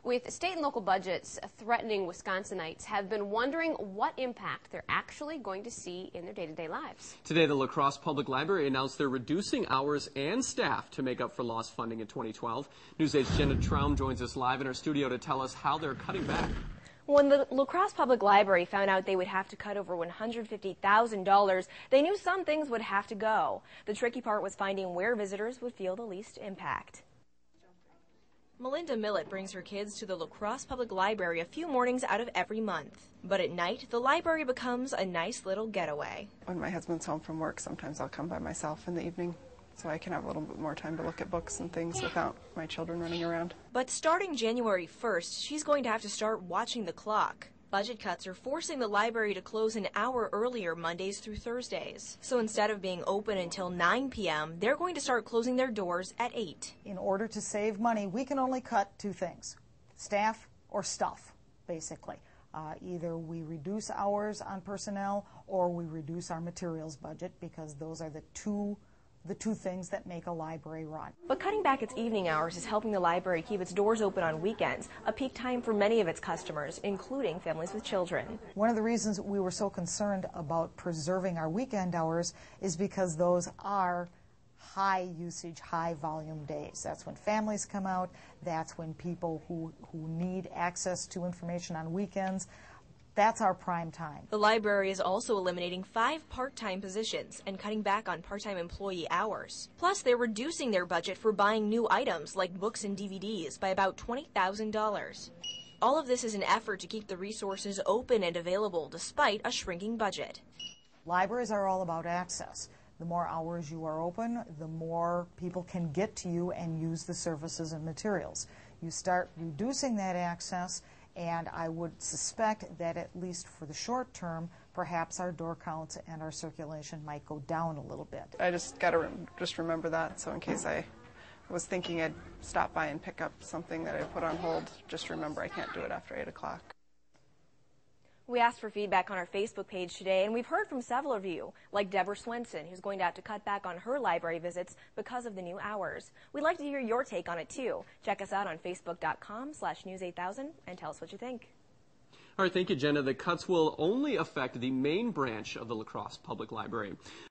With state and local budgets threatening, Wisconsinites have been wondering what impact they're actually going to see in their day-to-day lives. Today, the Crosse Public Library announced they're reducing hours and staff to make up for lost funding in 2012. News 8's Jenna Traum joins us live in our studio to tell us how they're cutting back. When the Crosse Public Library found out they would have to cut over $150,000, they knew some things would have to go. The tricky part was finding where visitors would feel the least impact. Melinda Millett brings her kids to the Crosse Public Library a few mornings out of every month. But at night, the library becomes a nice little getaway. When my husband's home from work, sometimes I'll come by myself in the evening so I can have a little bit more time to look at books and things without my children running around. But starting January 1st, she's going to have to start watching the clock. Budget cuts are forcing the library to close an hour earlier Mondays through Thursdays. So instead of being open until 9 p.m., they're going to start closing their doors at 8. In order to save money, we can only cut two things: staff or stuff, basically. Either we reduce hours on personnel or we reduce our materials budget, because those are the two things that make a library run. But cutting back its evening hours is helping the library keep its doors open on weekends, a peak time for many of its customers, including families with children. One of the reasons we were so concerned about preserving our weekend hours is because those are high usage, high volume days. That's when families come out. That's when people who need access to information on weekends. That's our prime time. The library is also eliminating 5 part-time positions and cutting back on part-time employee hours. Plus, they're reducing their budget for buying new items like books and DVDs by about $20,000. All of this is an effort to keep the resources open and available despite a shrinking budget. Libraries are all about access. The more hours you are open, the more people can get to you and use the services and materials. You start reducing that access, and I would suspect that at least for the short term, perhaps our door counts and our circulation might go down a little bit. I just got to remember that, so in case I was thinking I'd stop by and pick up something that I put on hold, just remember I can't do it after 8 o'clock. We asked for feedback on our Facebook page today, and we've heard from several of you, like Deborah Swenson, who's going to have to cut back on her library visits because of the new hours. We'd like to hear your take on it, too. Check us out on Facebook.com/News8000 and tell us what you think. All right, thank you, Jenna. The cuts will only affect the main branch of the La Crosse Public Library.